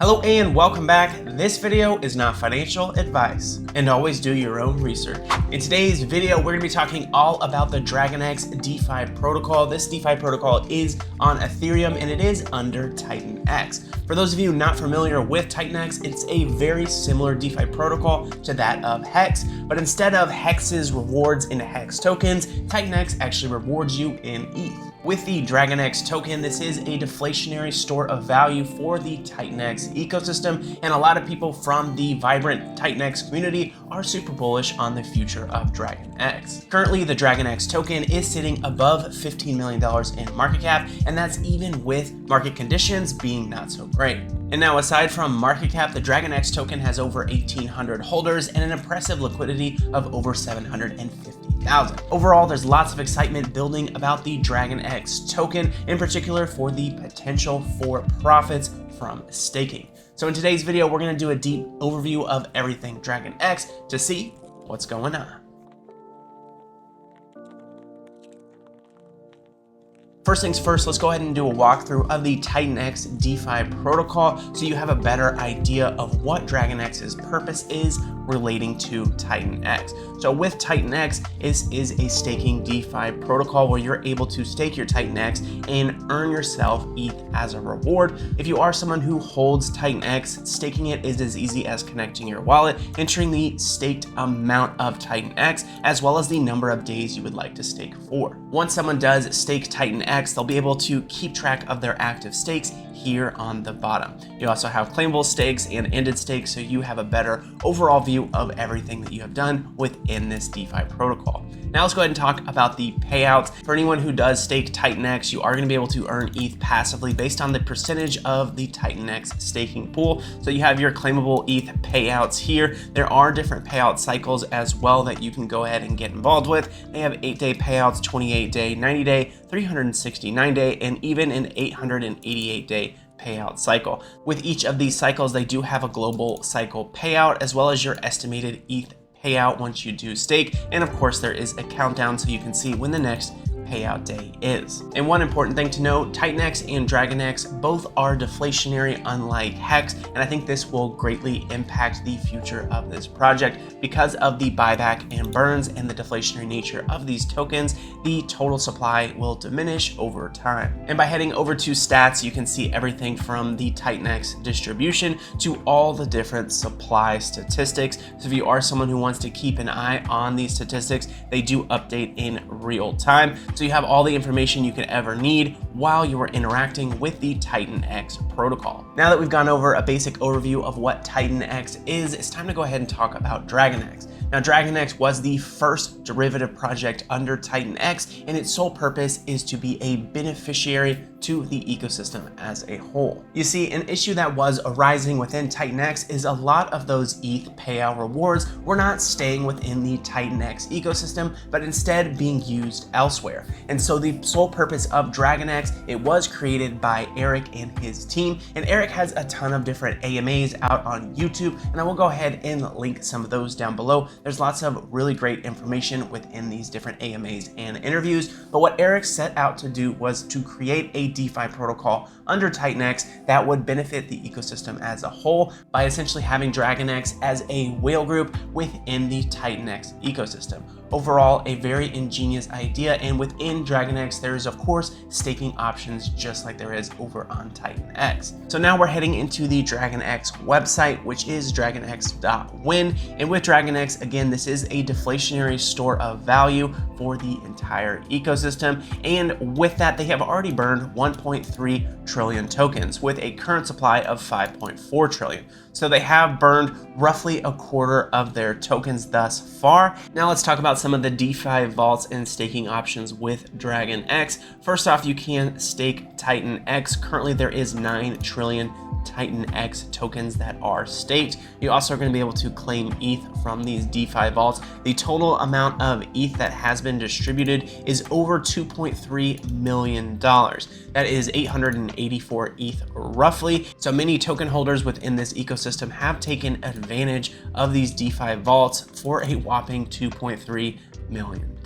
Hello and welcome back. This video is not financial advice, and always do your own research. In today's video, we're going to be talking all about the DragonX DeFi protocol. This DeFi protocol is on Ethereum and it is under TitanX. For those of you not familiar with TitanX, it's a very similar DeFi protocol to that of Hex, but instead of Hex's rewards in Hex tokens, TitanX actually rewards you in ETH. With the DragonX token, this is a deflationary store of value for the TitanX ecosystem, and a lot of people from the vibrant TitanX community are super bullish on the future of DragonX. Currently, the DragonX token is sitting above $15 million in market cap, and that's even with market conditions being not so great. And now, aside from market cap, the DragonX token has over 1,800 holders and an impressive liquidity of over 750,000. Overall, there's lots of excitement building about the DragonX token, in particular for the potential for profits from staking. So in today's video, we're going to do a deep overview of everything DragonX to see what's going on. First things first, let's go ahead and do a walkthrough of the TitanX DeFi protocol so you have a better idea of what DragonX's purpose is relating to TitanX. So with TitanX, this is a staking DeFi protocol where you're able to stake your TitanX and earn yourself ETH as a reward. If you are someone who holds TitanX, staking it is as easy as connecting your wallet, entering the staked amount of TitanX, as well as the number of days you would like to stake for. Once someone does stake TitanX, they'll be able to keep track of their active stakes here on the bottom. You also have claimable stakes and ended stakes, so you have a better overall view of everything that you have done within this DeFi protocol. Now let's go ahead and talk about the payouts. For anyone who does stake TitanX, you are going to be able to earn ETH passively based on the percentage of the TitanX staking pool. So you have your claimable ETH payouts here. There are different payout cycles as well that you can go ahead and get involved with. They have 8-day payouts, 28-day, 90-day, 369-day, and even an 888-day payout cycle. With each of these cycles, they do have a global cycle payout as well as your estimated ETH payout once you do stake. And of course, there is a countdown so you can see when the next payout day is. And one important thing to note, TitanX and DragonX both are deflationary unlike Hex, and I think this will greatly impact the future of this project because of the buyback and burns and the deflationary nature of these tokens. The total supply will diminish over time. And by heading over to stats, you can see everything from the TitanX distribution to all the different supply statistics. So if you are someone who wants to keep an eye on these statistics, they do update in real time. So you have all the information you could ever need while you are interacting with the TitanX protocol. Now that we've gone over a basic overview of what TitanX is, it's time to go ahead and talk about DragonX. Now, DragonX was the first derivative project under TitanX, and its sole purpose is to be a beneficiary to the ecosystem as a whole. You see, an issue that was arising within TitanX is a lot of those ETH payout rewards were not staying within the TitanX ecosystem, but instead being used elsewhere. And so the sole purpose of DragonX, it was created by Eric and his team, and Eric has a ton of different AMAs out on YouTube, and I will go ahead and link some of those down below. There's lots of really great information within these different AMAs and interviews, but what Eric set out to do was to create a DeFi protocol under TitanX that would benefit the ecosystem as a whole by essentially having DragonX as a whale group within the TitanX ecosystem. Overall, a very ingenious idea, and within DragonX, there is of course staking options just like there is over on TitanX. So now we're heading into the DragonX website, which is dragonx.win, and with DragonX, again, this is a deflationary store of value for the entire ecosystem, and with that, they have already burned 1.3 trillion tokens with a current supply of 5.4 trillion. So they have burned roughly a quarter of their tokens thus far. Now let's talk about some of the DeFi vaults and staking options with DragonX. First off, you can stake TitanX. Currently, there is 9 trillion TitanX tokens that are staked. You also are going to be able to claim ETH from these DeFi vaults. The total amount of ETH that has been distributed is over $2.3 million. That is 884 ETH roughly. So many token holders within this ecosystem have taken advantage of these DeFi vaults for a whopping $2.3 million.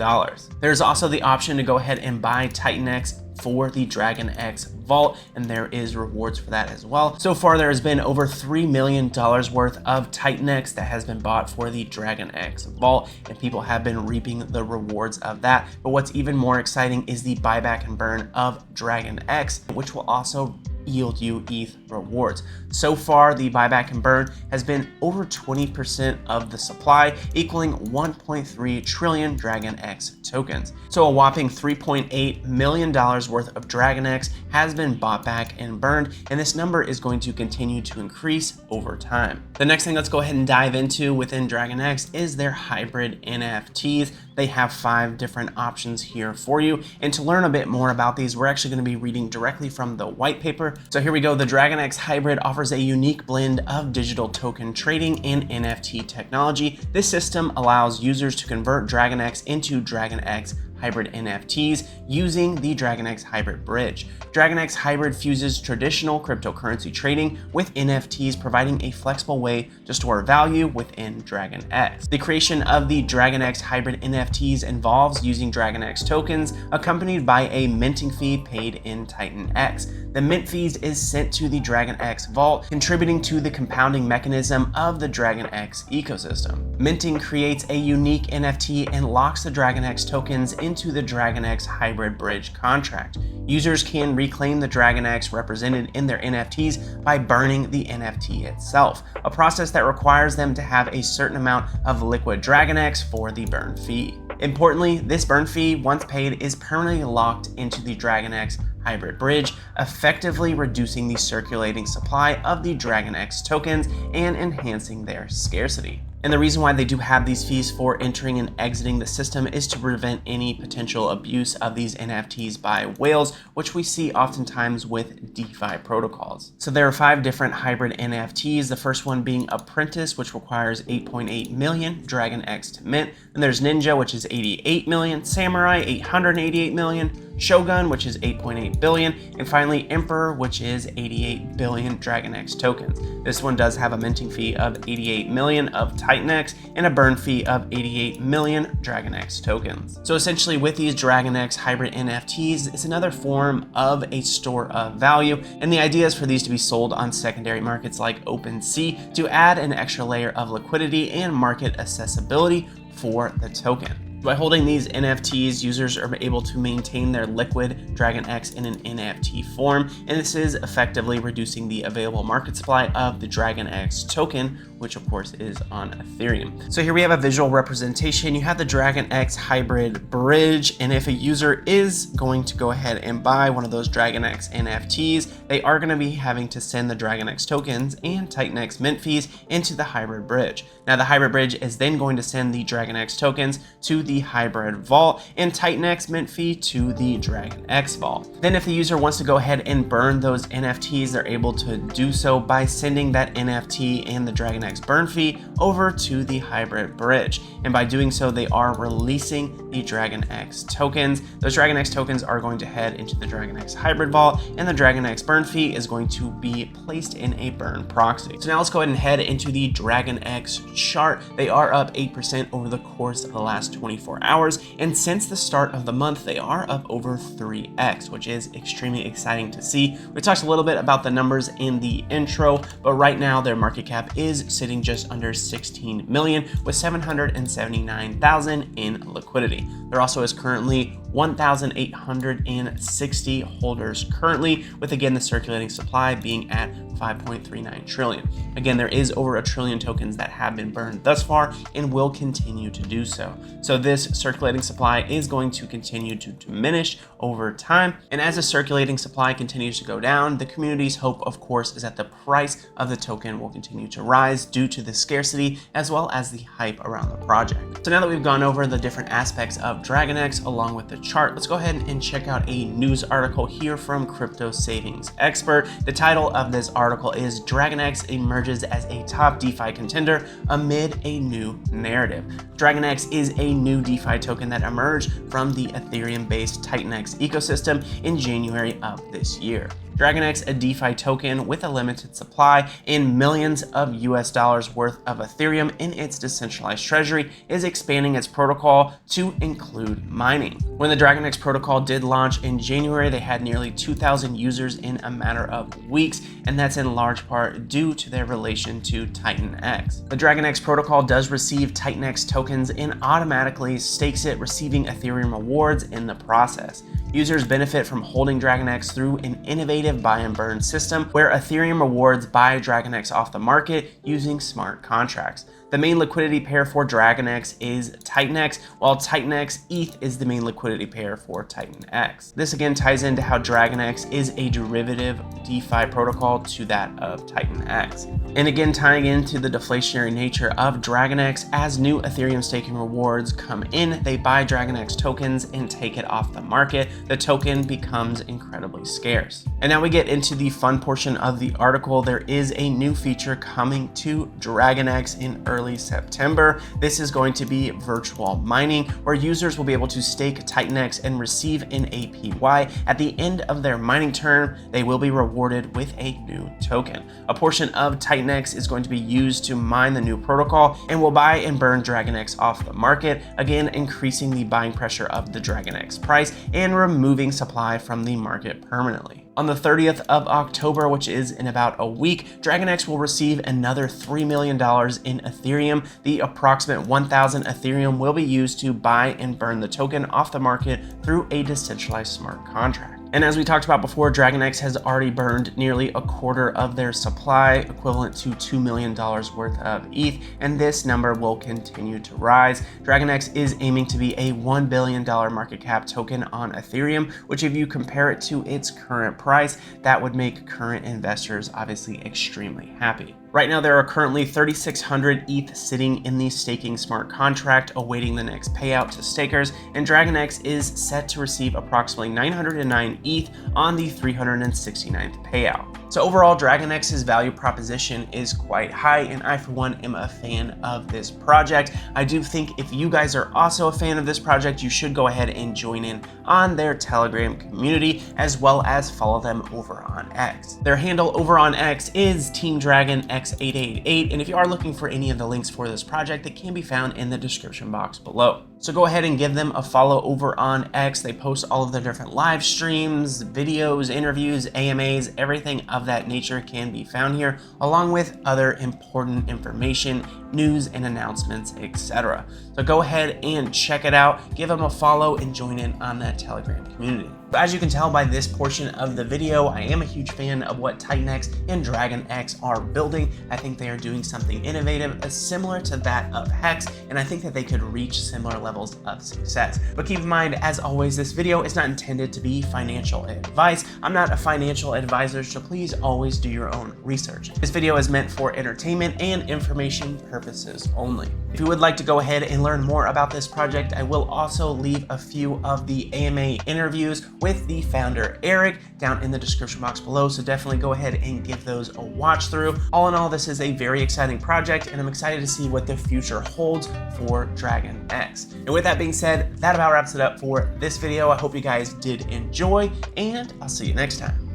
There's also the option to go ahead and buy TitanX for the DragonX vault, and there is rewards for that as well. So far, there has been over $3 million worth of TitanX that has been bought for the DragonX vault, and people have been reaping the rewards of that. But what's even more exciting is the buyback and burn of DragonX, which will also yield you ETH rewards. So far, the buyback and burn has been over 20% of the supply, equaling 1.3 trillion DragonX tokens. So a whopping $3.8 million worth of DragonX has been bought back and burned, and this number is going to continue to increase over time. The next thing let's go ahead and dive into within DragonX is their hybrid NFTs. They have 5 different options here for you. And to learn a bit more about these, we're actually going to be reading directly from the white paper. So here we go. The DragonX Hybrid offers a unique blend of digital token trading and NFT technology. This system allows users to convert DragonX into DragonX Hybrid NFTs using the DragonX Hybrid Bridge. DragonX Hybrid fuses traditional cryptocurrency trading with NFTs, providing a flexible way to store value within DragonX. The creation of the DragonX Hybrid NFTs involves using DragonX tokens accompanied by a minting fee paid in TitanX. The mint fees is sent to the DragonX vault, contributing to the compounding mechanism of the DragonX ecosystem. Minting creates a unique NFT and locks the DragonX tokens into the DragonX Hybrid Bridge contract. Users can reclaim the DragonX represented in their NFTs by burning the NFT itself, a process that requires them to have a certain amount of liquid DragonX for the burn fee. Importantly, this burn fee, once paid, is permanently locked into the DragonX Hybrid Bridge, effectively reducing the circulating supply of the DragonX tokens and enhancing their scarcity. And the reason why they do have these fees for entering and exiting the system is to prevent any potential abuse of these NFTs by whales, which we see oftentimes with DeFi protocols. So there are 5 different hybrid NFTs, the first one being Apprentice, which requires 8.8 million DragonX to mint. And there's Ninja, which is 88 million, Samurai, 888 million, Shogun, which is 8.8 billion, and finally Emperor, which is 88 billion DragonX tokens. This one does have a minting fee of 88 million of TitanX and a burn fee of 88 million DragonX tokens. So essentially with these DragonX hybrid NFTs, it's another form of a store of value, and the idea is for these to be sold on secondary markets like OpenSea to add an extra layer of liquidity and market accessibility for the token. By holding these NFTs, users are able to maintain their liquid DragonX in an NFT form, and this is effectively reducing the available market supply of the DragonX token, which of course is on Ethereum. So here we have a visual representation. You have the DragonX Hybrid Bridge, and if a user is going to go ahead and buy one of those DragonX NFTs, they are going to be having to send the DragonX tokens and TitanX mint fees into the Hybrid Bridge. Now the Hybrid Bridge is then going to send the DragonX tokens to the Hybrid Vault and TitanX mint fee to the DragonX Vault. Then if the user wants to go ahead and burn those NFTs, they're able to do so by sending that NFT and the DragonX burn fee over to the Hybrid Bridge. And by doing so, they are releasing the DragonX tokens. Those DragonX tokens are going to head into the DragonX Hybrid Vault, and the DragonX burn fee is going to be placed in a burn proxy. So now let's go ahead and head into the DragonX chart. They are up 8% over the course of the last 24 hours, and since the start of the month, they are up over 3x, which is extremely exciting to see. We talked a little bit about the numbers in the intro, but right now their market cap is sitting just under 16 million with 779,000 in liquidity. There also is currently 1,860 holders currently, with again the circulating supply being at 5.39 trillion. Again, there is over a trillion tokens that have been burned thus far and will continue to do so. So this circulating supply is going to continue to diminish over time. And as the circulating supply continues to go down, the community's hope, of course, is that the price of the token will continue to rise due to the scarcity as well as the hype around the project. So now that we've gone over the different aspects of DragonX along with the chart, let's go ahead and check out a news article here from Crypto Savings Expert. The title of this article is DragonX emerges as a top DeFi contender amid a new narrative. DragonX is a new DeFi token that emerged from the Ethereum-based TitanX ecosystem in January of this year. DragonX, a DeFi token with a limited supply and millions of US dollars worth of Ethereum in its decentralized treasury, is expanding its protocol to include mining. When the DragonX protocol did launch in January, they had nearly 2,000 users in a matter of weeks, and that's in large part due to their relation to TitanX. The DragonX protocol does receive TitanX tokens and automatically stakes it, receiving Ethereum rewards in the process. Users benefit from holding DragonX through an innovative buy and burn system where Ethereum rewards buy DragonX off the market using smart contracts. The main liquidity pair for DragonX is TitanX, while TitanX ETH is the main liquidity pair for TitanX. This again ties into how DragonX is a derivative DeFi protocol to that of TitanX. And again, tying into the deflationary nature of DragonX, as new Ethereum staking rewards come in, they buy DragonX tokens and take it off the market. The token becomes incredibly scarce. And now we get into the fun portion of the article. There is a new feature coming to DragonX in early September. This is going to be virtual mining, where users will be able to stake TitanX and receive an APY. At the end of their mining term, they will be rewarded with a new token. A portion of TitanX is going to be used to mine the new protocol and will buy and burn DragonX off the market, again increasing the buying pressure of the DragonX price and removing supply from the market permanently. On the 30th of October, which is in about a week, DragonX will receive another $3 million in Ethereum. The approximate 1,000 Ethereum will be used to buy and burn the token off the market through a decentralized smart contract. And as we talked about before, DragonX has already burned nearly a quarter of their supply, equivalent to $2 million worth of ETH, and this number will continue to rise. DragonX is aiming to be a $1 billion market cap token on Ethereum, which if you compare it to its current price, that would make current investors obviously extremely happy. Right now, there are currently 3,600 ETH sitting in the staking smart contract awaiting the next payout to stakers, and DragonX is set to receive approximately 909 ETH on the 369th payout. So overall, DragonX's value proposition is quite high, and I for one am a fan of this project. I do think if you guys are also a fan of this project, you should go ahead and join in on their Telegram community, as well as follow them over on X. Their handle over on X is Team DragonX888, and if you are looking for any of the links for this project, it can be found in the description box below. So go ahead and give them a follow over on X. They post all of their different live streams, videos, interviews, AMAs, everything of that nature can be found here, along with other important information, news and announcements, etc. So go ahead and check it out, give them a follow, and join in on that Telegram community. But as you can tell by this portion of the video, I am a huge fan of what TitanX and DragonX are building. I think they are doing something innovative, similar to that of Hex, and I think that they could reach similar levels of success. But keep in mind, as always, this video is not intended to be financial advice. I'm not a financial advisor, so please always do your own research. This video is meant for entertainment and information purposes only. If you would like to go ahead and learn more about this project, I will also leave a few of the AMA interviews with the founder Eric down in the description box below, so definitely go ahead and give those a watch through. All in all, this is a very exciting project, and I'm excited to see what the future holds for DragonX. And with that being said, that about wraps it up for this video. I hope you guys did enjoy, and I'll see you next time.